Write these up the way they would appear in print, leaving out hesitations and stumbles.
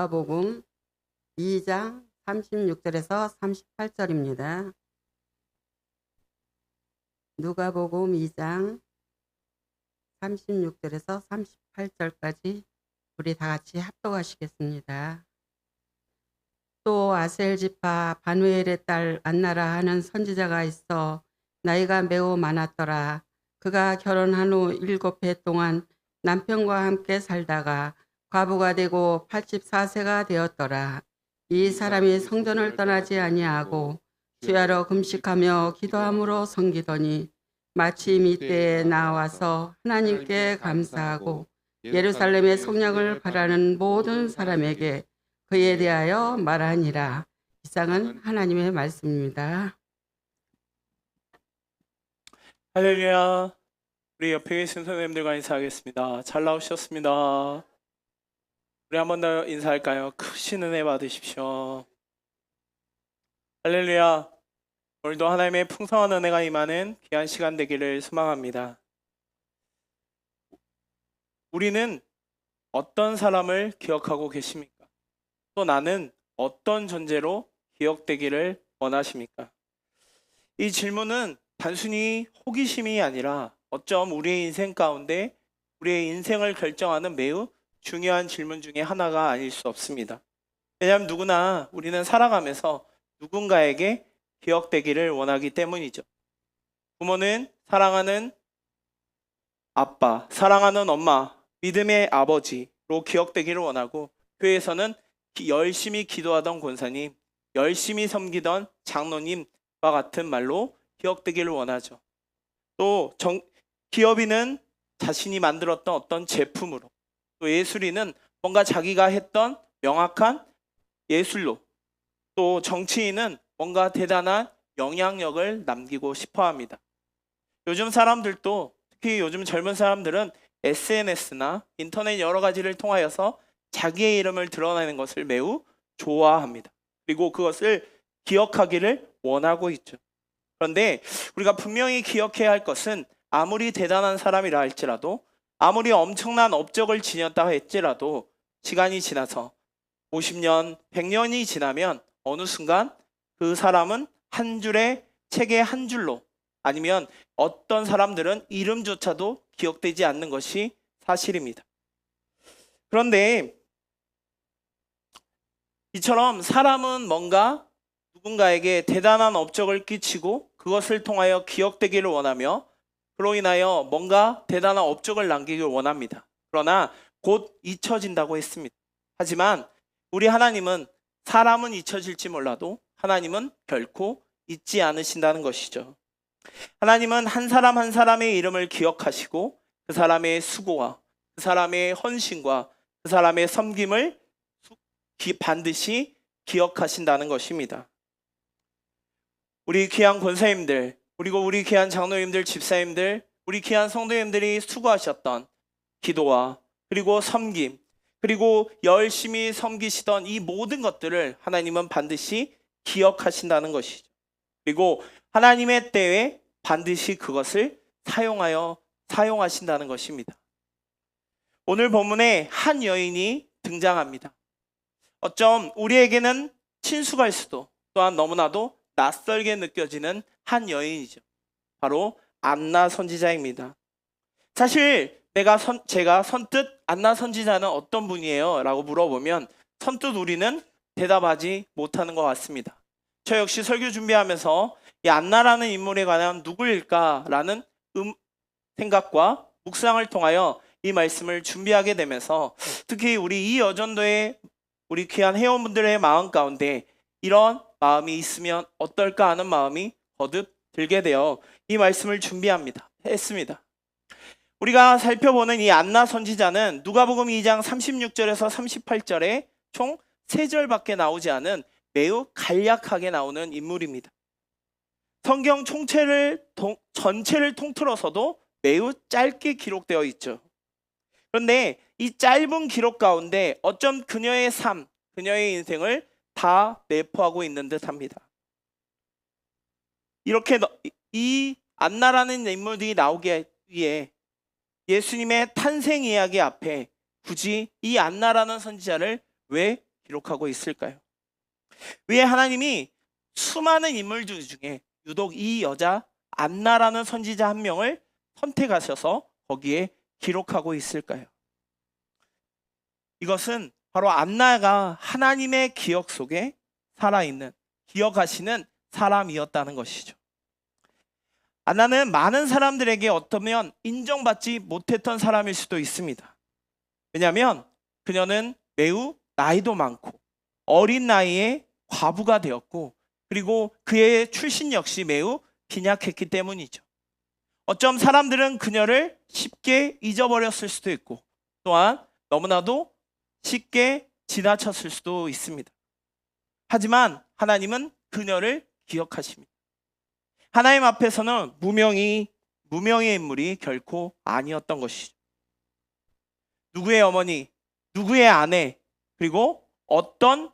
누가복음 2장 36절에서 38절입니다. 누가복음 2장 36절에서 38절까지 우리 다 같이 합독하시겠습니다. 또 아셀 지파 바누엘의 딸 안나라 하는 선지자가 있어 나이가 매우 많았더라. 그가 결혼한 후 7해 동안 남편과 함께 살다가 과부가 되고 84세가 되었더라. 이 사람이 성전을 떠나지 아니하고 주야로 금식하며 기도함으로 섬기더니 마침 이때에 나와서 하나님께 감사하고 예루살렘의 속량을 바라는 모든 사람에게 그에 대하여 말하니라. 이상은 하나님의 말씀입니다. 할렐루야. 우리 옆에 계신 선생님들과 인사하겠습니다. 잘 나오셨습니다. 우리 한 번 더 인사할까요? 크신 은혜 받으십시오. 할렐루야. 오늘도 하나님의 풍성한 은혜가 임하는 귀한 시간 되기를 소망합니다. 우리는 어떤 사람을 기억하고 계십니까? 또 나는 어떤 존재로 기억되기를 원하십니까? 이 질문은 단순히 호기심이 아니라 어쩜 우리의 인생 가운데 우리의 인생을 결정하는 매우 중요한 질문 중에 하나가 아닐 수 없습니다. 왜냐하면 누구나 우리는 살아가면서 누군가에게 기억되기를 원하기 때문이죠. 부모는 사랑하는 아빠, 사랑하는 엄마, 믿음의 아버지로 기억되기를 원하고, 교회에서는 열심히 기도하던 권사님, 열심히 섬기던 장로님과 같은 말로 기억되기를 원하죠. 또 기업인은 자신이 만들었던 어떤 제품으로, 또 예술인은 뭔가 자기가 했던 명확한 예술로, 또 정치인은 뭔가 대단한 영향력을 남기고 싶어 합니다. 요즘 사람들도, 특히 요즘 젊은 사람들은 SNS나 인터넷 여러 가지를 통하여서 자기의 이름을 드러내는 것을 매우 좋아합니다. 그리고 그것을 기억하기를 원하고 있죠. 그런데 우리가 분명히 기억해야 할 것은, 아무리 대단한 사람이라 할지라도, 아무리 엄청난 업적을 지녔다 할지라도 시간이 지나서 50년, 100년이 지나면 어느 순간 그 사람은 한 줄의 책의 한 줄로, 아니면 어떤 사람들은 이름조차도 기억되지 않는 것이 사실입니다. 그런데 이처럼 사람은 뭔가 누군가에게 대단한 업적을 끼치고 그것을 통하여 기억되기를 원하며, 그로 인하여 뭔가 대단한 업적을 남기길 원합니다. 그러나 곧 잊혀진다고 했습니다. 하지만 우리 하나님은 사람은 잊혀질지 몰라도 하나님은 결코 잊지 않으신다는 것이죠. 하나님은 한 사람 한 사람의 이름을 기억하시고 그 사람의 수고와 그 사람의 헌신과 그 사람의 섬김을 반드시 기억하신다는 것입니다. 우리 귀한 권사님들, 그리고 우리 귀한 장로님들, 집사님들, 우리 귀한 성도님들이 수고하셨던 기도와 그리고 섬김, 그리고 열심히 섬기시던 이 모든 것들을 하나님은 반드시 기억하신다는 것이죠. 그리고 하나님의 때에 반드시 그것을 사용하신다는 것입니다. 오늘 본문에 한 여인이 등장합니다. 어쩜 우리에게는 친숙할 수도, 또한 너무나도 낯설게 느껴지는 한 여인이죠. 바로 안나 선지자입니다. 사실 제가 선뜻 안나 선지자는 어떤 분이에요? 라고 물어보면 선뜻 우리는 대답하지 못하는 것 같습니다. 저 역시 설교 준비하면서 이 안나라는 인물에 관한 누구일까라는 생각과 묵상을 통하여 이 말씀을 준비하게 되면서, 특히 우리 이 여전도의 우리 귀한 회원분들의 마음 가운데 이런 마음이 있으면 어떨까 하는 마음이 거듭 들게 되어 이 말씀을 했습니다. 우리가 살펴보는 이 안나 선지자는 누가복음 2장 36절에서 38절에 총 3절밖에 나오지 않은 매우 간략하게 나오는 인물입니다. 성경 전체를 통틀어서도 매우 짧게 기록되어 있죠. 그런데 이 짧은 기록 가운데 어쩜 그녀의 삶, 그녀의 인생을 다 내포하고 있는 듯합니다. 이렇게 이 안나라는 인물이 나오기 위해 예수님의 탄생 이야기 앞에 굳이 이 안나라는 선지자를 왜 기록하고 있을까요? 왜 하나님이 수많은 인물들 중에 유독 이 여자 안나라는 선지자 한 명을 선택하셔서 거기에 기록하고 있을까요? 이것은 바로 안나가 하나님의 기억 속에 살아있는, 기억하시는 사람이었다는 것이죠. 안나는 많은 사람들에게 어쩌면 인정받지 못했던 사람일 수도 있습니다. 왜냐하면 그녀는 매우 나이도 많고 어린 나이에 과부가 되었고, 그리고 그의 출신 역시 매우 빈약했기 때문이죠. 어쩜 사람들은 그녀를 쉽게 잊어버렸을 수도 있고, 또한 너무나도 쉽게 지나쳤을 수도 있습니다. 하지만 하나님은 그녀를 기억하십니다. 하나님 앞에서는 무명의 인물이 결코 아니었던 것이죠. 누구의 어머니, 누구의 아내, 그리고 어떤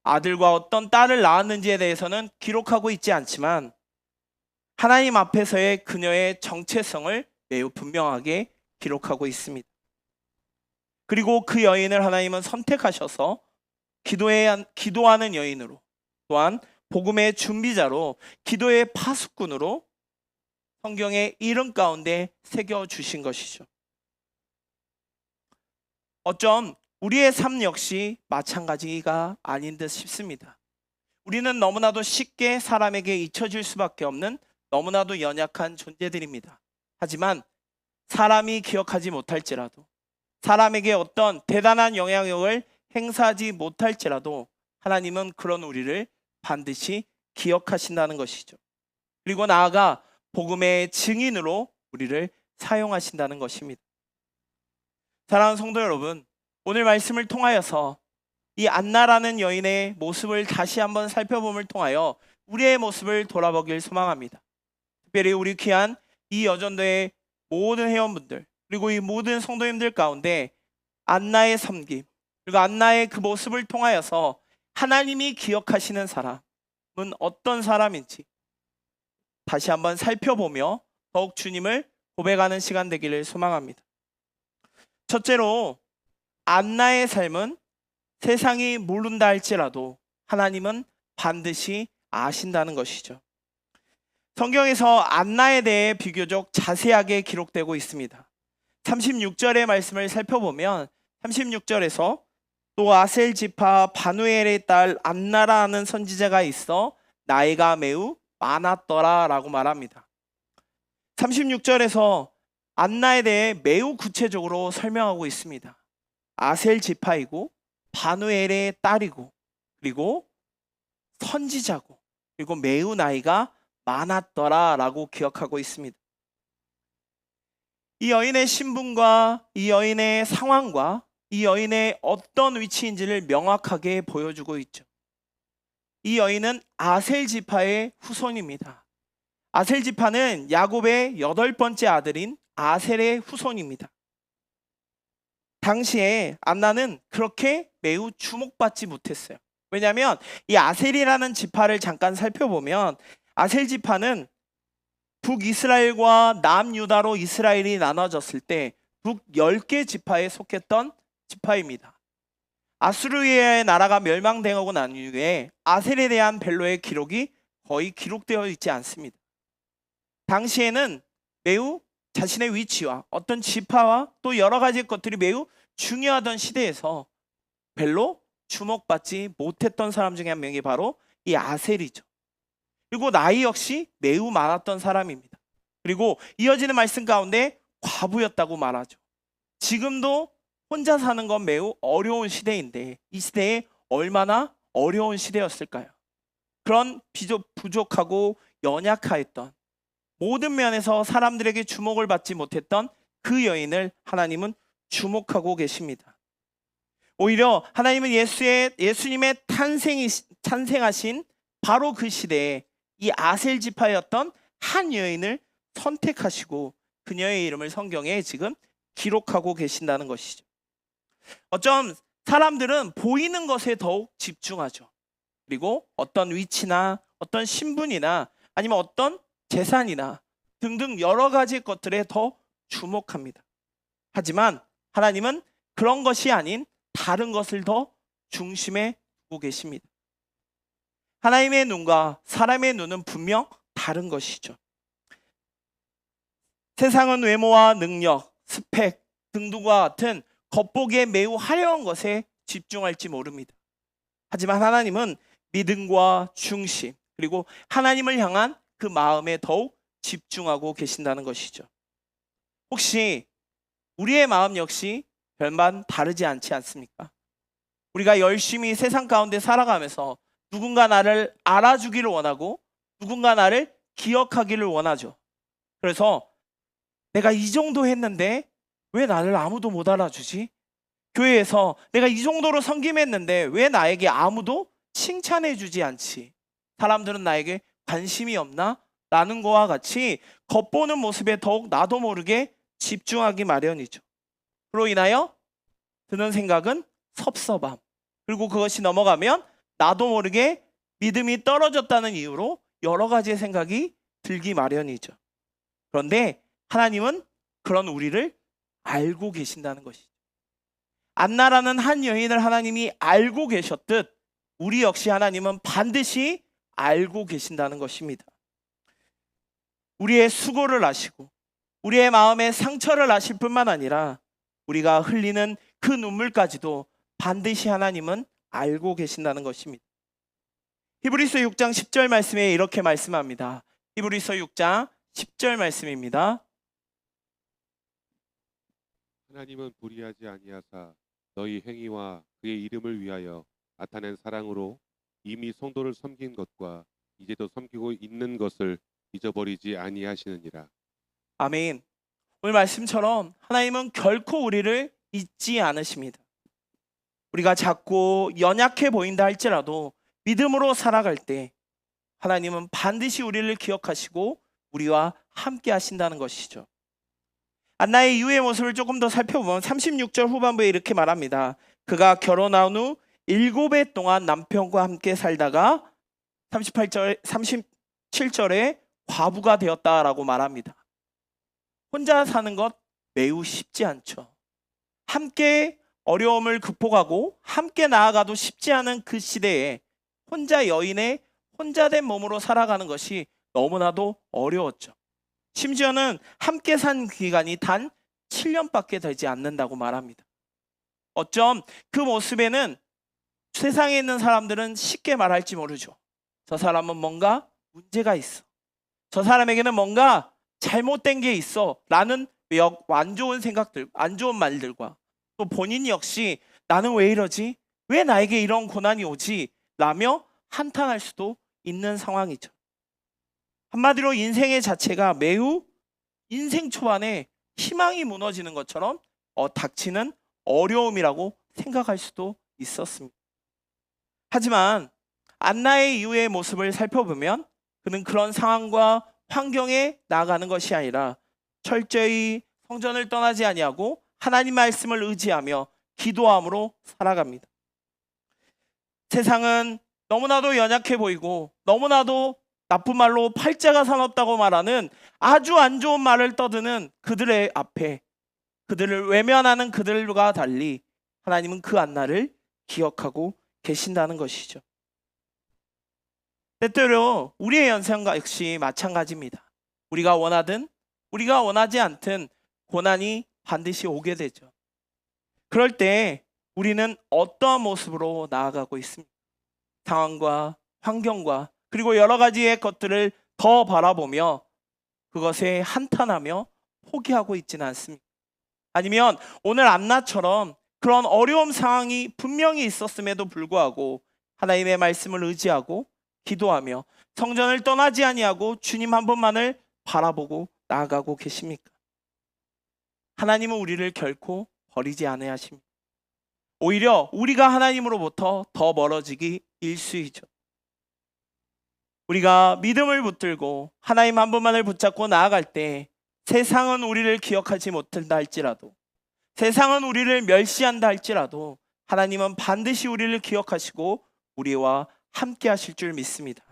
아들과 어떤 딸을 낳았는지에 대해서는 기록하고 있지 않지만 하나님 앞에서의 그녀의 정체성을 매우 분명하게 기록하고 있습니다. 그리고 그 여인을 하나님은 선택하셔서 기도하는 여인으로, 또한 복음의 준비자로, 기도의 파수꾼으로 성경의 이름 가운데 새겨주신 것이죠. 어쩜 우리의 삶 역시 마찬가지가 아닌 듯 싶습니다. 우리는 너무나도 쉽게 사람에게 잊혀질 수밖에 없는 너무나도 연약한 존재들입니다. 하지만 사람이 기억하지 못할지라도, 사람에게 어떤 대단한 영향력을 행사하지 못할지라도 하나님은 그런 우리를 반드시 기억하신다는 것이죠. 그리고 나아가 복음의 증인으로 우리를 사용하신다는 것입니다. 사랑하는 성도 여러분, 오늘 말씀을 통하여서 이 안나라는 여인의 모습을 다시 한번 살펴봄을 통하여 우리의 모습을 돌아보길 소망합니다. 특별히 우리 귀한 이 여전도의 모든 회원분들, 그리고 이 모든 성도님들 가운데 안나의 섬김, 그리고 안나의 그 모습을 통하여서 하나님이 기억하시는 사람은 어떤 사람인지 다시 한번 살펴보며 더욱 주님을 고백하는 시간 되기를 소망합니다. 첫째로, 안나의 삶은 세상이 모른다 할지라도 하나님은 반드시 아신다는 것이죠. 성경에서 안나에 대해 비교적 자세하게 기록되고 있습니다. 36절의 말씀을 살펴보면 36절에서 또 아셀 지파 바누엘의 딸 안나라 하는 선지자가 있어 나이가 매우 많았더라 라고 말합니다. 36절에서 안나에 대해 매우 구체적으로 설명하고 있습니다. 아셀 지파이고 바누엘의 딸이고, 그리고 선지자고, 그리고 매우 나이가 많았더라 라고 기억하고 있습니다. 이 여인의 신분과 이 여인의 상황과 이 여인의 어떤 위치인지를 명확하게 보여주고 있죠. 이 여인은 아셀 지파의 후손입니다. 아셀 지파는 야곱의 8번째 아들인 아셀의 후손입니다. 당시에 안나는 그렇게 매우 주목받지 못했어요. 왜냐하면 이 아셀이라는 지파를 잠깐 살펴보면 아셀 지파는 북이스라엘과 남유다로 이스라엘이 나눠졌을 때 북 10개 지파에 속했던 지파입니다. 아수르의 나라가 멸망되고 난 이후에 아셀에 대한 별로의 기록이 거의 기록되어 있지 않습니다. 당시에는 매우 자신의 위치와 어떤 지파와 또 여러 가지 것들이 매우 중요하던 시대에서 별로 주목받지 못했던 사람 중에 한 명이 바로 이 아셀이죠. 그리고 나이 역시 매우 많았던 사람입니다. 그리고 이어지는 말씀 가운데 과부였다고 말하죠. 지금도 혼자 사는 건 매우 어려운 시대인데 이 시대에 얼마나 어려운 시대였을까요? 그런 부족하고 연약하였던, 모든 면에서 사람들에게 주목을 받지 못했던 그 여인을 하나님은 주목하고 계십니다. 오히려 하나님은 예수님의 탄생하신 바로 그 시대에 이 아셀 지파였던 한 여인을 선택하시고 그녀의 이름을 성경에 지금 기록하고 계신다는 것이죠. 어쩜 사람들은 보이는 것에 더욱 집중하죠. 그리고 어떤 위치나 어떤 신분이나 아니면 어떤 재산이나 등등 여러 가지 것들에 더 주목합니다. 하지만 하나님은 그런 것이 아닌 다른 것을 더 중심에 두고 계십니다. 하나님의 눈과 사람의 눈은 분명 다른 것이죠. 세상은 외모와 능력, 스펙 등등과 같은 겉보기에 매우 화려한 것에 집중할지 모릅니다. 하지만 하나님은 믿음과 중심, 그리고 하나님을 향한 그 마음에 더욱 집중하고 계신다는 것이죠. 혹시 우리의 마음 역시 별반 다르지 않지 않습니까? 우리가 열심히 세상 가운데 살아가면서 누군가 나를 알아주기를 원하고 누군가 나를 기억하기를 원하죠. 그래서 내가 이 정도 했는데 왜 나를 아무도 못 알아주지? 교회에서 내가 이 정도로 섬김했는데 왜 나에게 아무도 칭찬해 주지 않지? 사람들은 나에게 관심이 없나? 라는 거와 같이 겉보는 모습에 더욱 나도 모르게 집중하기 마련이죠. 그로 인하여 드는 생각은 섭섭함. 그리고 그것이 넘어가면 나도 모르게 믿음이 떨어졌다는 이유로 여러 가지의 생각이 들기 마련이죠. 그런데 하나님은 그런 우리를 알고 계신다는 것이죠. 안나라는 한 여인을 하나님이 알고 계셨듯 우리 역시 하나님은 반드시 알고 계신다는 것입니다. 우리의 수고를 아시고 우리의 마음의 상처를 아실 뿐만 아니라 우리가 흘리는 그 눈물까지도 반드시 하나님은 알고 계신다는 것입니다. 히브리서 6장 10절 말씀에 이렇게 말씀합니다. 히브리서 6장 10절 말씀입니다. 하나님은 불의하지 아니하사 너희 행위와 그의 이름을 위하여 나타낸 사랑으로 이미 성도를 섬긴 것과 이제도 섬기고 있는 것을 잊어버리지 아니하시느니라. 아멘. 오늘 말씀처럼 하나님은 결코 우리를 잊지 않으십니다. 우리가 작고 연약해 보인다 할지라도 믿음으로 살아갈 때 하나님은 반드시 우리를 기억하시고 우리와 함께 하신다는 것이죠. 안나의 이후의 모습을 조금 더 살펴보면 36절 후반부에 이렇게 말합니다. 그가 결혼한 후 7해 동안 남편과 함께 살다가 37절에 과부가 되었다라고 말합니다. 혼자 사는 것 매우 쉽지 않죠. 함께 어려움을 극복하고 함께 나아가도 쉽지 않은 그 시대에 혼자 여인의 혼자된 몸으로 살아가는 것이 너무나도 어려웠죠. 심지어는 함께 산 기간이 단 7년밖에 되지 않는다고 말합니다. 어쩜 그 모습에는 세상에 있는 사람들은 쉽게 말할지 모르죠. 저 사람은 뭔가 문제가 있어. 저 사람에게는 뭔가 잘못된 게 있어 라는 안 좋은 생각들, 안 좋은 말들과 또 본인 역시 나는 왜 이러지? 왜 나에게 이런 고난이 오지? 라며 한탄할 수도 있는 상황이죠. 한마디로 인생의 자체가 매우 인생 초반에 희망이 무너지는 것처럼 닥치는 어려움이라고 생각할 수도 있었습니다. 하지만 안나의 이후의 모습을 살펴보면 그는 그런 상황과 환경에 나아가는 것이 아니라 철저히 성전을 떠나지 아니하고 하나님 말씀을 의지하며 기도함으로 살아갑니다. 세상은 너무나도 연약해 보이고 너무나도 나쁜 말로 팔자가 사납다고 말하는 아주 안 좋은 말을 떠드는 그들의 앞에 그들을 외면하는 그들과 달리 하나님은 그 안나를 기억하고 계신다는 것이죠. 때때로 우리의 연생과 역시 마찬가지입니다. 우리가 원하든 우리가 원하지 않든 고난이 반드시 오게 되죠. 그럴 때 우리는 어떠한 모습으로 나아가고 있습니까? 상황과 환경과 그리고 여러 가지의 것들을 더 바라보며 그것에 한탄하며 포기하고 있지는 않습니다. 아니면 오늘 안나처럼 그런 어려운 상황이 분명히 있었음에도 불구하고 하나님의 말씀을 의지하고 기도하며 성전을 떠나지 아니하고 주님 한 분만을 바라보고 나아가고 계십니까? 하나님은 우리를 결코 버리지 아니하십니다. 오히려 우리가 하나님으로부터 더 멀어지기 일쑤이죠. 우리가 믿음을 붙들고 하나님 한 분만을 붙잡고 나아갈 때 세상은 우리를 기억하지 못한다 할지라도 세상은 우리를 멸시한다 할지라도 하나님은 반드시 우리를 기억하시고 우리와 함께 하실 줄 믿습니다.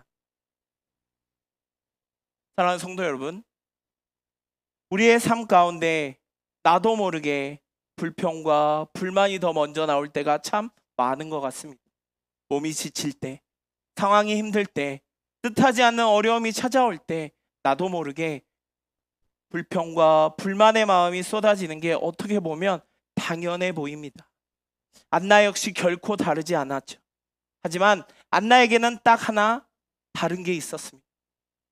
사랑하는 성도 여러분, 우리의 삶 가운데 나도 모르게 불평과 불만이 더 먼저 나올 때가 참 많은 것 같습니다. 몸이 지칠 때, 상황이 힘들 때, 뜻하지 않는 어려움이 찾아올 때 나도 모르게 불평과 불만의 마음이 쏟아지는 게 어떻게 보면 당연해 보입니다. 안나 역시 결코 다르지 않았죠. 하지만 안나에게는 딱 하나 다른 게 있었습니다.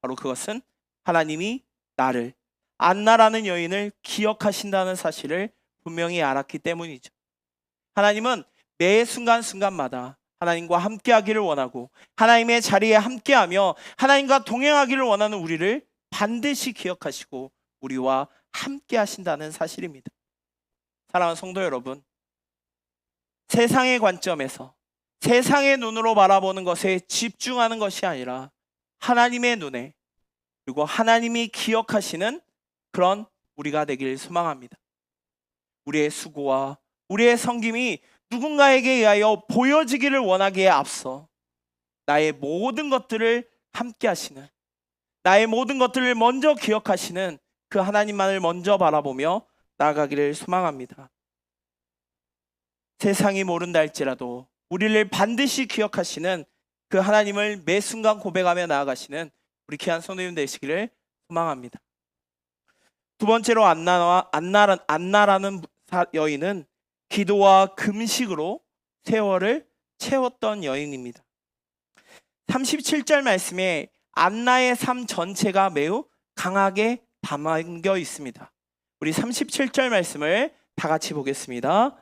바로 그것은 하나님이 나를, 안나라는 여인을 기억하신다는 사실을 분명히 알았기 때문이죠. 하나님은 매 순간순간마다 하나님과 함께하기를 원하고 하나님의 자리에 함께하며 하나님과 동행하기를 원하는 우리를 반드시 기억하시고 우리와 함께하신다는 사실입니다. 사랑하는 성도 여러분, 세상의 관점에서 세상의 눈으로 바라보는 것에 집중하는 것이 아니라 하나님의 눈에, 그리고 하나님이 기억하시는 그런 우리가 되길 소망합니다. 우리의 수고와 우리의 섬김이 누군가에게 의하여 보여지기를 원하기에 앞서 나의 모든 것들을 함께 하시는, 나의 모든 것들을 먼저 기억하시는 그 하나님만을 먼저 바라보며 나아가기를 소망합니다. 세상이 모른다 할지라도 우리를 반드시 기억하시는 그 하나님을 매 순간 고백하며 나아가시는 우리 귀한 성도님 되시기를 소망합니다. 두 번째로 안나라는 여인은 기도와 금식으로 세월을 채웠던 여인입니다. 37절 말씀에 안나의 삶 전체가 매우 강하게 담겨 있습니다. 우리 37절 말씀을 다 같이 보겠습니다.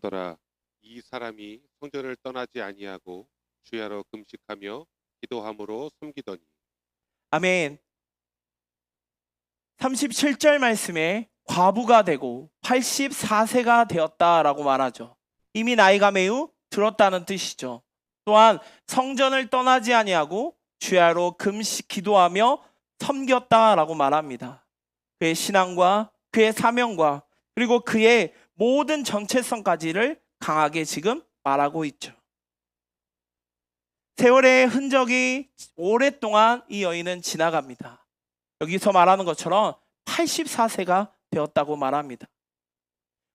더라 이 사람이 성전을 떠나지 아니하고 주야로 금식하며 기도함으로 섬기더니. 아멘. 37절 말씀에 과부가 되고 84세가 되었다라고 말하죠. 이미 나이가 매우 들었다는 뜻이죠. 또한 성전을 떠나지 아니하고 주야로 금식 기도하며 섬겼다라고 말합니다. 그의 신앙과 그의 사명과 그리고 그의 모든 정체성까지를 강하게 지금 말하고 있죠. 세월의 흔적이 오랫동안 이 여인은 지나갑니다. 여기서 말하는 것처럼 84세가 되었다고 말합니다.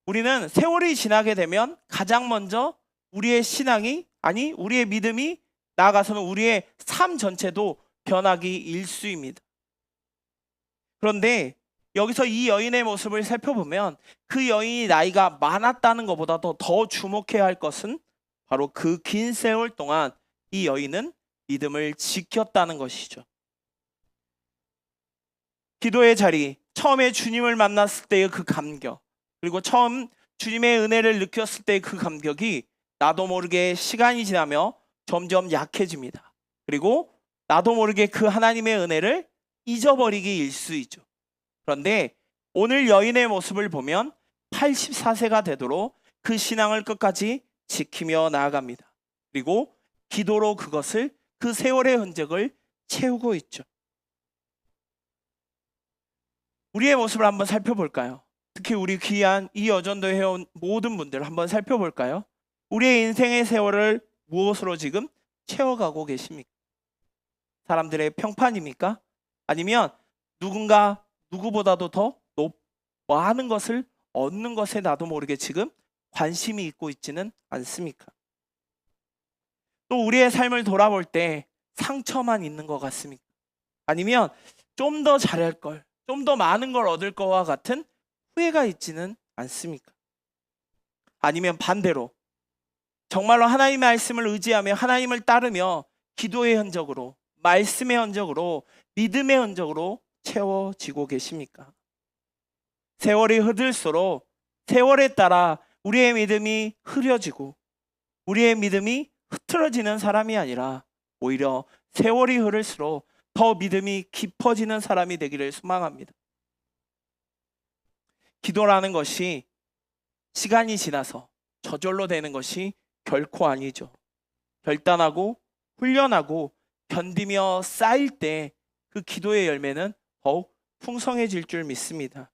우리는 세월이 지나게 되면 가장 먼저 우리의 신앙이, 아니 우리의 믿음이, 나아가서는 우리의 삶 전체도 변하기 일쑤입니다. 그런데 여기서 이 여인의 모습을 살펴보면 그 여인이 나이가 많았다는 것보다도 더 주목해야 할 것은 바로 그 긴 세월 동안 이 여인은 믿음을 지켰다는 것이죠. 기도의 자리, 처음에 주님을 만났을 때의 그 감격, 그리고 처음 주님의 은혜를 느꼈을 때의 그 감격이 나도 모르게 시간이 지나며 점점 약해집니다. 그리고 나도 모르게 그 하나님의 은혜를 잊어버리기 일쑤이죠. 그런데 오늘 여인의 모습을 보면 84세가 되도록 그 신앙을 끝까지 지키며 나아갑니다. 그리고 기도로 그것을, 그 세월의 흔적을 채우고 있죠. 우리의 모습을 한번 살펴볼까요? 특히 우리 귀한 이 여전도 해온 모든 분들 한번 살펴볼까요? 우리의 인생의 세월을 무엇으로 지금 채워가고 계십니까? 사람들의 평판입니까? 아니면 누구보다도 더 많은 것을 얻는 것에 나도 모르게 지금 관심이 있고 있지는 않습니까? 또 우리의 삶을 돌아볼 때 상처만 있는 것 같습니까? 아니면 좀 더 잘할 걸, 좀 더 많은 걸 얻을 거와 같은 후회가 있지는 않습니까? 아니면 반대로 정말로 하나님의 말씀을 의지하며 하나님을 따르며 기도의 흔적으로, 말씀의 흔적으로, 믿음의 흔적으로 채워지고 계십니까? 세월이 흐를수록 세월에 따라 우리의 믿음이 흐려지고 우리의 믿음이 흐트러지는 사람이 아니라 오히려 세월이 흐를수록 더 믿음이 깊어지는 사람이 되기를 소망합니다. 기도라는 것이 시간이 지나서 저절로 되는 것이 결코 아니죠. 결단하고 훈련하고 견디며 쌓일 때 그 기도의 열매는 더욱 풍성해질 줄 믿습니다.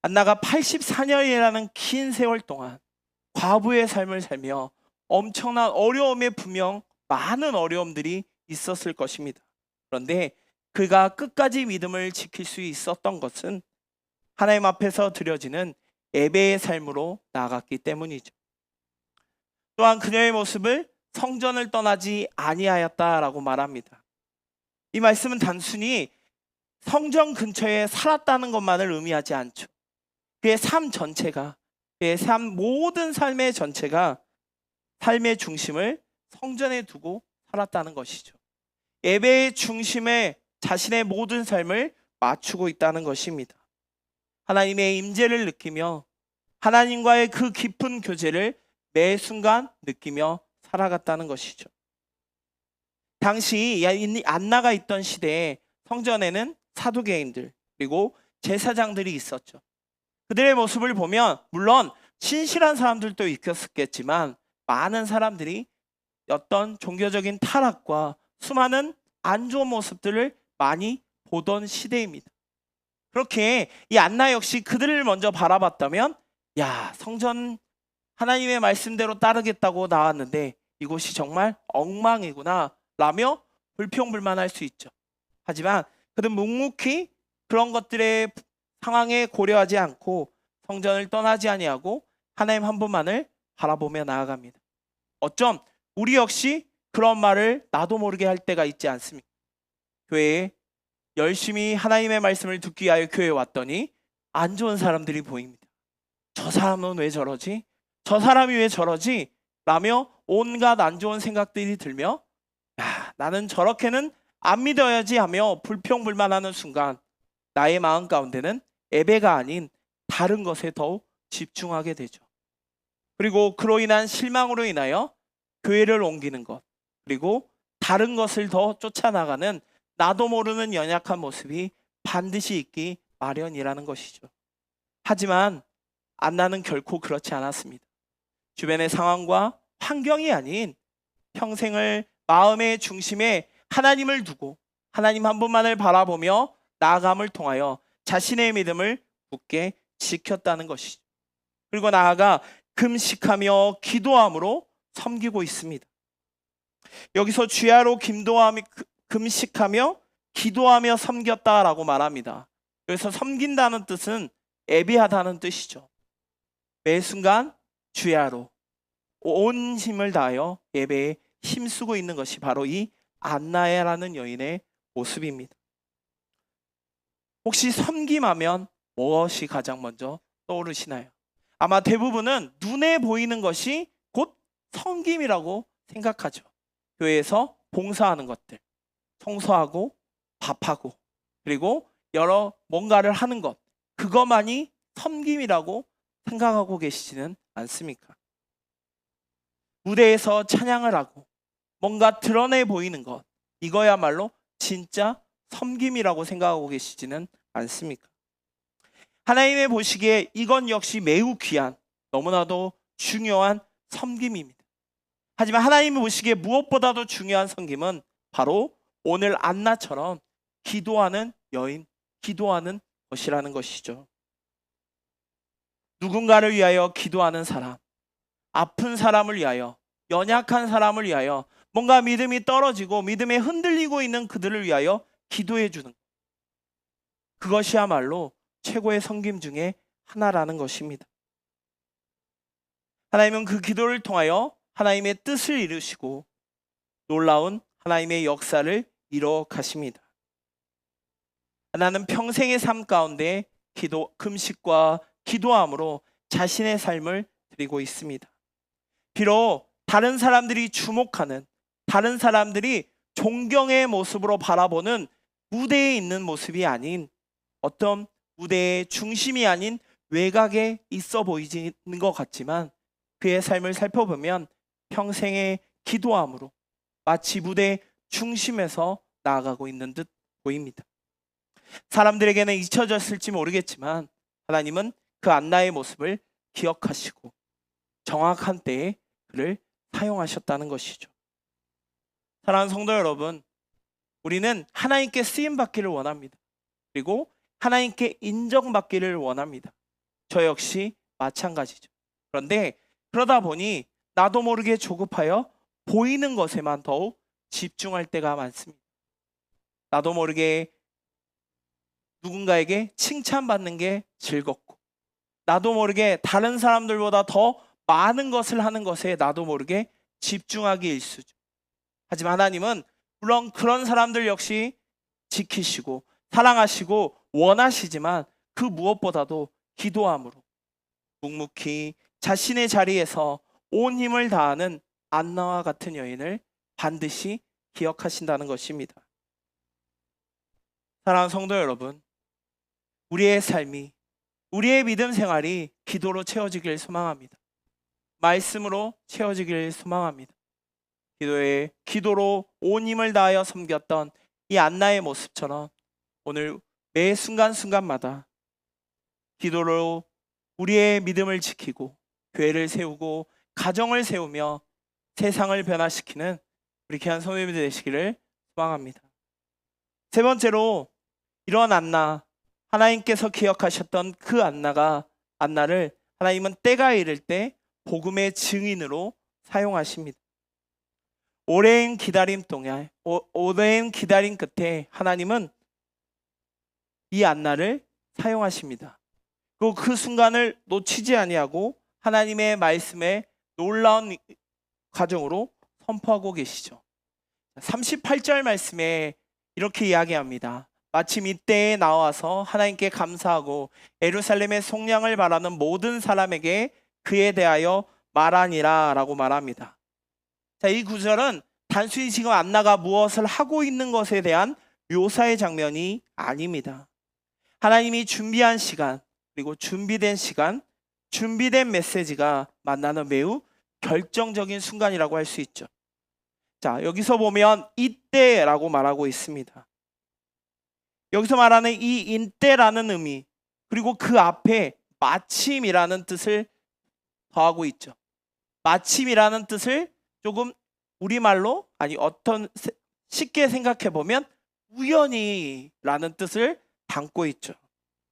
안나가 84년이라는 긴 세월 동안 과부의 삶을 살며 엄청난 어려움에 분명 많은 어려움들이 있었을 것입니다. 그런데 그가 끝까지 믿음을 지킬 수 있었던 것은 하나님 앞에서 드려지는 예배의 삶으로 나아갔기 때문이죠. 또한 그녀의 모습을 성전을 떠나지 아니하였다라고 말합니다. 이 말씀은 단순히 성전 근처에 살았다는 것만을 의미하지 않죠. 그의 삶 전체가, 그의 모든 삶의 전체가 삶의 중심을 성전에 두고 살았다는 것이죠. 예배의 중심에 자신의 모든 삶을 맞추고 있다는 것입니다. 하나님의 임재를 느끼며 하나님과의 그 깊은 교제를 매 순간 느끼며 살아갔다는 것이죠. 당시 안나가 있던 시대에 성전에는 사두개인들 그리고 제사장들이 있었죠. 그들의 모습을 보면 물론 신실한 사람들도 있었겠지만 많은 사람들이 어떤 종교적인 타락과 수많은 안 좋은 모습들을 많이 보던 시대입니다. 그렇게 이 안나 역시 그들을 먼저 바라봤다면 야, 성전 하나님의 말씀대로 따르겠다고 나왔는데 이곳이 정말 엉망이구나 라며 불평불만할 수 있죠. 하지만 그는 묵묵히 그런 것들의 상황에 고려하지 않고 성전을 떠나지 아니하고 하나님 한 분만을 바라보며 나아갑니다. 어쩜 우리 역시 그런 말을 나도 모르게 할 때가 있지 않습니까? 교회에 열심히 하나님의 말씀을 듣기 위하여 교회에 왔더니 안 좋은 사람들이 보입니다. 저 사람은 왜 저러지? 저 사람이 왜 저러지? 라며 온갖 안 좋은 생각들이 들며 야, 나는 저렇게는 안 믿어야지 하며 불평불만하는 순간 나의 마음 가운데는 예배가 아닌 다른 것에 더욱 집중하게 되죠. 그리고 그로 인한 실망으로 인하여 교회를 옮기는 것 그리고 다른 것을 더 쫓아나가는 나도 모르는 연약한 모습이 반드시 있기 마련이라는 것이죠. 하지만 안나는 결코 그렇지 않았습니다. 주변의 상황과 환경이 아닌 평생을 마음의 중심에 하나님을 두고 하나님 한 분만을 바라보며 나아감을 통하여 자신의 믿음을 굳게 지켰다는 것이죠. 그리고 나아가 금식하며 기도함으로 섬기고 있습니다. 여기서 주야로 금식하며 기도하며 섬겼다라고 말합니다. 여기서 섬긴다는 뜻은 예배하다는 뜻이죠. 매 순간 주야로 온 힘을 다하여 예배에 힘쓰고 있는 것이 바로 이 안나야라는 여인의 모습입니다. 혹시 섬김하면 무엇이 가장 먼저 떠오르시나요? 아마 대부분은 눈에 보이는 것이 곧 섬김이라고 생각하죠. 교회에서 봉사하는 것들, 청소하고 밥하고 그리고 여러 뭔가를 하는 것, 그것만이 섬김이라고 생각하고 계시지는 않습니까? 무대에서 찬양을 하고 뭔가 드러내 보이는 것, 이거야말로 진짜 섬김이라고 생각하고 계시지는 않습니까? 하나님의 보시기에 이건 역시 매우 귀한, 너무나도 중요한 섬김입니다. 하지만 하나님이 보시기에 무엇보다도 중요한 섬김은 바로 오늘 안나처럼 기도하는 여인, 기도하는 것이라는 것이죠. 누군가를 위하여 기도하는 사람, 아픈 사람을 위하여, 연약한 사람을 위하여, 뭔가 믿음이 떨어지고 믿음에 흔들리고 있는 그들을 위하여 기도해 주는 것. 그것이야말로 최고의 섬김 중에 하나라는 것입니다. 하나님은 그 기도를 통하여 하나님의 뜻을 이루시고 놀라운 하나님의 역사를 이뤄 가십니다. 나는 평생의 삶 가운데 금식과 기도함으로 자신의 삶을 드리고 있습니다. 비록 다른 사람들이 주목하는, 다른 사람들이 존경의 모습으로 바라보는 무대에 있는 모습이 아닌 어떤 무대의 중심이 아닌 외곽에 있어 보이는 것 같지만 그의 삶을 살펴보면 평생의 기도함으로 마치 무대 중심에서 나아가고 있는 듯 보입니다. 사람들에게는 잊혀졌을지 모르겠지만 하나님은 그 안나의 모습을 기억하시고 정확한 때에 그를 사용하셨다는 것이죠. 사랑하는 성도 여러분, 우리는 하나님께 쓰임받기를 원합니다. 그리고 하나님께 인정받기를 원합니다. 저 역시 마찬가지죠. 그런데 그러다 보니 나도 모르게 조급하여 보이는 것에만 더욱 집중할 때가 많습니다. 나도 모르게 누군가에게 칭찬받는 게 즐겁고 나도 모르게 다른 사람들보다 더 많은 것을 하는 것에 나도 모르게 집중하기 일쑤죠. 하지만 하나님은 물론 그런 사람들 역시 지키시고 사랑하시고 원하시지만 그 무엇보다도 기도함으로 묵묵히 자신의 자리에서 온 힘을 다하는 안나와 같은 여인을 반드시 기억하신다는 것입니다. 사랑하는 성도 여러분, 우리의 삶이, 우리의 믿음 생활이 기도로 채워지길 소망합니다. 말씀으로 채워지길 소망합니다. 기도로 온 힘을 다하여 섬겼던 이 안나의 모습처럼 오늘 매 순간순간마다 기도로 우리의 믿음을 지키고 교회를 세우고 가정을 세우며 세상을 변화시키는 우리 귀한 성도님들 되시기를 소망합니다. 세 번째로 이런 안나, 하나님께서 기억하셨던 그 안나를 하나님은 때가 이를 때 복음의 증인으로 사용하십니다. 오랜 기다림 끝에 하나님은 이 안나를 사용하십니다. 그리고 그 순간을 놓치지 아니하고 하나님의 말씀에 놀라운 과정으로 선포하고 계시죠. 38절 말씀에 이렇게 이야기합니다. 마침 이때에 나와서 하나님께 감사하고 예루살렘의 속량을 바라는 모든 사람에게 그에 대하여 말하니라 라고 말합니다. 자, 이 구절은 단순히 지금 안나가 무엇을 하고 있는 것에 대한 묘사의 장면이 아닙니다. 하나님이 준비한 시간, 그리고 준비된 시간, 준비된 메시지가 만나는 매우 결정적인 순간이라고 할 수 있죠. 자, 여기서 보면 이때라고 말하고 있습니다. 여기서 말하는 이 이때라는 의미, 그리고 그 앞에 마침이라는 뜻을 더하고 있죠. 마침이라는 뜻을 조금 우리말로, 쉽게 생각해 보면 우연히라는 뜻을 담고 있죠.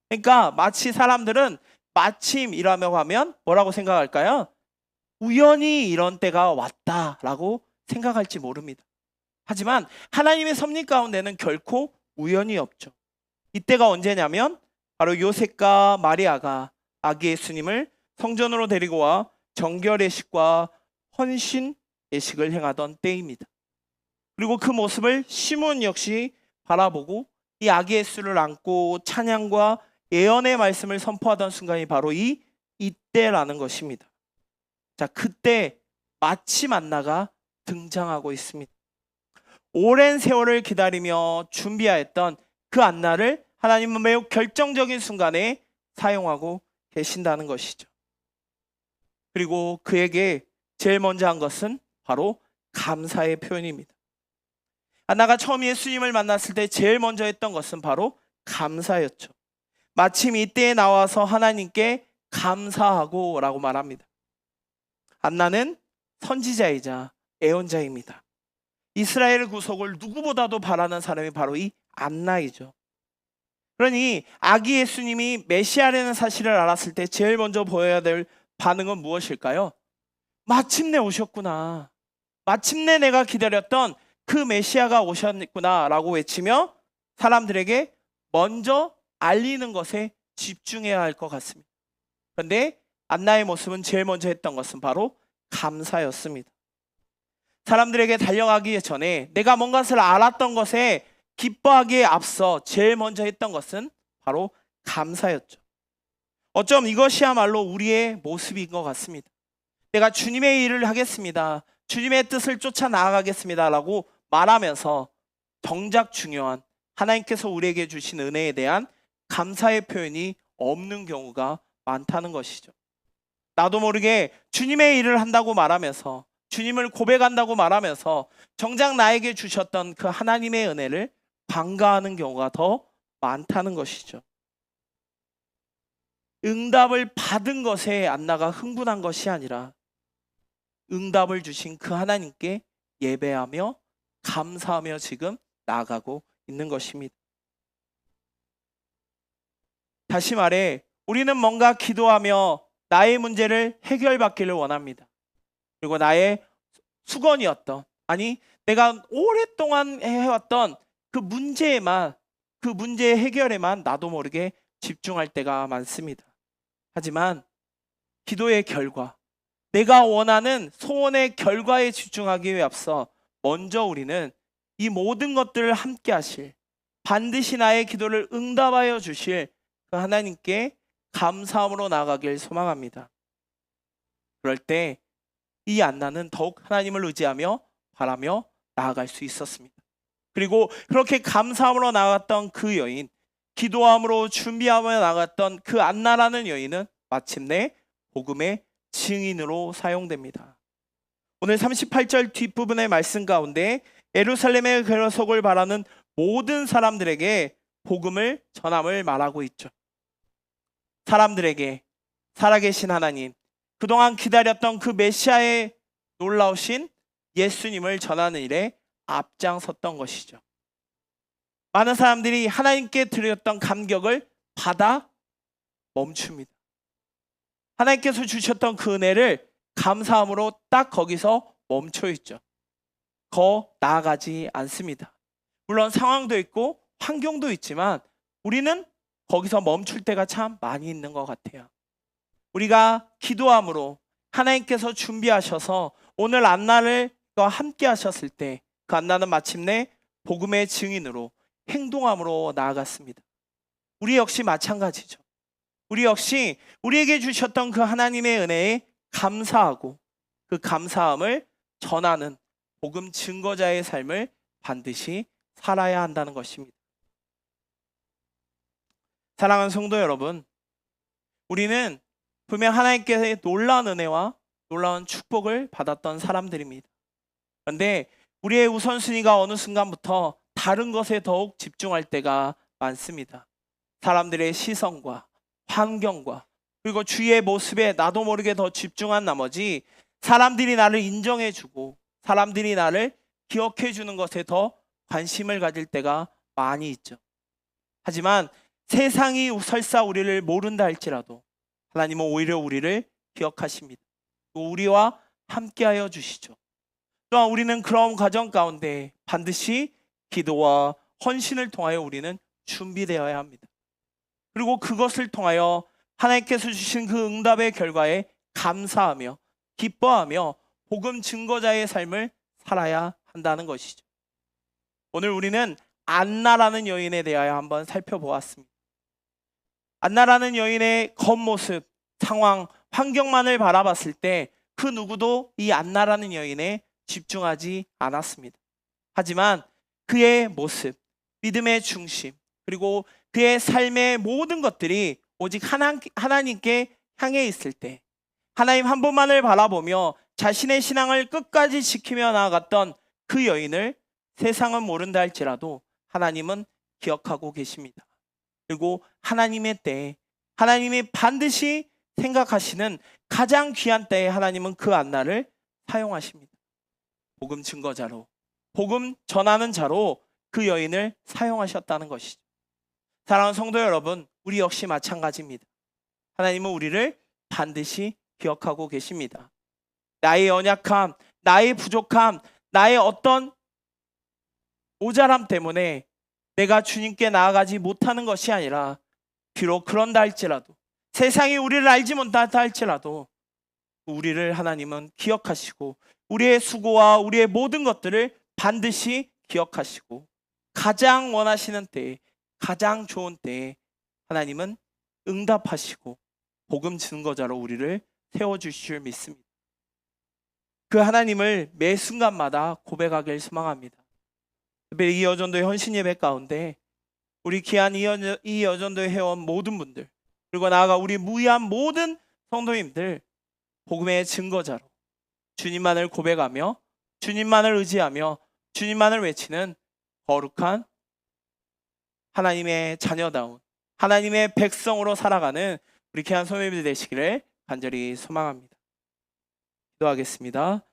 그러니까 마치 사람들은 마침이라고 하면 뭐라고 생각할까요? 우연히 이런 때가 왔다라고 생각할지 모릅니다. 하지만 하나님의 섭리 가운데는 결코 우연이 없죠. 이때가 언제냐면 바로 요셉과 마리아가 아기 예수님을 성전으로 데리고 와 정결 예식과 헌신 예식을 행하던 때입니다. 그리고 그 모습을 시몬 역시 바라보고 이 아기 예수를 안고 찬양과 예언의 말씀을 선포하던 순간이 바로 이때라는 것입니다. 자, 그때 마침 안나가 등장하고 있습니다. 오랜 세월을 기다리며 준비하였던 그 안나를 하나님은 매우 결정적인 순간에 사용하고 계신다는 것이죠. 그리고 그에게 제일 먼저 한 것은 바로 감사의 표현입니다. 안나가 처음 예수님을 만났을 때 제일 먼저 했던 것은 바로 감사였죠. 마침 이때에 나와서 하나님께 감사하고 라고 말합니다. 안나는 선지자이자 예언자입니다. 이스라엘 구속을 누구보다도 바라는 사람이 바로 이 안나이죠. 그러니 아기 예수님이 메시아라는 사실을 알았을 때 제일 먼저 보여야 될 반응은 무엇일까요? 마침내 오셨구나. 마침내 내가 기다렸던 그 메시아가 오셨구나 라고 외치며 사람들에게 먼저 알리는 것에 집중해야 할 것 같습니다. 그런데 안나의 모습은 제일 먼저 했던 것은 바로 감사였습니다. 사람들에게 달려가기 전에 내가 뭔가를 알았던 것에 기뻐하기에 앞서 제일 먼저 했던 것은 바로 감사였죠. 어쩜 이것이야말로 우리의 모습인 것 같습니다. 내가 주님의 일을 하겠습니다. 주님의 뜻을 쫓아 나아가겠습니다 라고 말하면서 정작 중요한 하나님께서 우리에게 주신 은혜에 대한 감사의 표현이 없는 경우가 많다는 것이죠. 나도 모르게 주님의 일을 한다고 말하면서 주님을 고백한다고 말하면서 정작 나에게 주셨던 그 하나님의 은혜를 관가하는 경우가 더 많다는 것이죠. 응답을 받은 것에 안나가 흥분한 것이 아니라 응답을 주신 그 하나님께 예배하며 감사하며 지금 나아가고 있는 것입니다. 다시 말해 우리는 뭔가 기도하며 나의 문제를 해결받기를 원합니다. 그리고 나의 수건이었던, 내가 오랫동안 해왔던 그 문제의 해결에만 나도 모르게 집중할 때가 많습니다. 하지만 기도의 결과, 내가 원하는 소원의 결과에 집중하기 위해 앞서 먼저 우리는 이 모든 것들을 함께 하실, 반드시 나의 기도를 응답하여 주실 그 하나님께 감사함으로 나아가길 소망합니다. 그럴 때 이 안나는 더욱 하나님을 의지하며 바라며 나아갈 수 있었습니다. 그리고 그렇게 감사함으로 나아갔던 그 여인, 기도함으로 준비하며 나갔던 그 안나라는 여인은 마침내 복음의 증인으로 사용됩니다. 오늘 38절 뒷부분의 말씀 가운데 예루살렘의 괴로속을 바라는 모든 사람들에게 복음을 전함을 말하고 있죠. 사람들에게 살아계신 하나님, 그동안 기다렸던 그 메시아의 놀라우신 예수님을 전하는 일에 앞장섰던 것이죠. 많은 사람들이 하나님께 드렸던 감격을 받아 멈춥니다. 하나님께서 주셨던 그 은혜를 감사함으로 딱 거기서 멈춰 있죠. 더 나아가지 않습니다. 물론 상황도 있고 환경도 있지만 우리는 거기서 멈출 때가 참 많이 있는 것 같아요. 우리가 기도함으로 하나님께서 준비하셔서 오늘 안나를 함께 하셨을 때 그 안나는 마침내 복음의 증인으로 행동함으로 나아갔습니다. 우리 역시 마찬가지죠. 우리 역시 우리에게 주셨던 그 하나님의 은혜에 감사하고 그 감사함을 전하는 복음 증거자의 삶을 반드시 살아야 한다는 것입니다. 사랑하는 성도 여러분, 우리는 분명 하나님께서 놀라운 은혜와 놀라운 축복을 받았던 사람들입니다. 그런데 우리의 우선순위가 어느 순간부터 다른 것에 더욱 집중할 때가 많습니다. 사람들의 시선과 환경과 그리고 주위의 모습에 나도 모르게 더 집중한 나머지 사람들이 나를 인정해주고 사람들이 나를 기억해주는 것에 더 관심을 가질 때가 많이 있죠. 하지만 세상이 설사 우리를 모른다 할지라도 하나님은 오히려 우리를 기억하십니다. 또 우리와 함께하여 주시죠. 또한 우리는 그런 과정 가운데 반드시 기도와 헌신을 통하여 우리는 준비되어야 합니다. 그리고 그것을 통하여 하나님께서 주신 그 응답의 결과에 감사하며 기뻐하며 복음 증거자의 삶을 살아야 한다는 것이죠. 오늘 우리는 안나라는 여인에 대하여 한번 살펴보았습니다. 안나라는 여인의 겉모습, 상황, 환경만을 바라봤을 때 그 누구도 이 안나라는 여인에 집중하지 않았습니다. 하지만 그의 모습, 믿음의 중심, 그리고 그의 삶의 모든 것들이 오직 하나님께 향해 있을 때 하나님 한 분만을 바라보며 자신의 신앙을 끝까지 지키며 나아갔던 그 여인을 세상은 모른다 할지라도 하나님은 기억하고 계십니다. 그리고 하나님의 때에 하나님이 반드시 생각하시는 가장 귀한 때에 하나님은 그 안나를 사용하십니다. 복음 증거자로, 복음 전하는 자로 그 여인을 사용하셨다는 것이죠. 사랑하는 성도 여러분, 우리 역시 마찬가지입니다. 하나님은 우리를 반드시 기억하고 계십니다. 나의 연약함, 나의 부족함, 나의 어떤 모자람 때문에 내가 주님께 나아가지 못하는 것이 아니라 비록 그런다 할지라도 세상이 우리를 알지 못한다 할지라도 우리를 하나님은 기억하시고 우리의 수고와 우리의 모든 것들을 반드시 기억하시고 가장 원하시는 때에 가장 좋은 때에 하나님은 응답하시고 복음 증거자로 우리를 세워주실 줄 믿습니다. 그 하나님을 매 순간마다 고백하길 소망합니다. 특별히 이 여전도의 헌신 예배 가운데 우리 귀한 이 여전도의 회원 모든 분들 그리고 나아가 우리 무의한 모든 성도님들 복음의 증거자로 주님만을 고백하며 주님만을 의지하며 주님만을 외치는 거룩한 하나님의 자녀다운 하나님의 백성으로 살아가는 우리 귀한 성도님들 되시기를 간절히 소망합니다. 기도하겠습니다.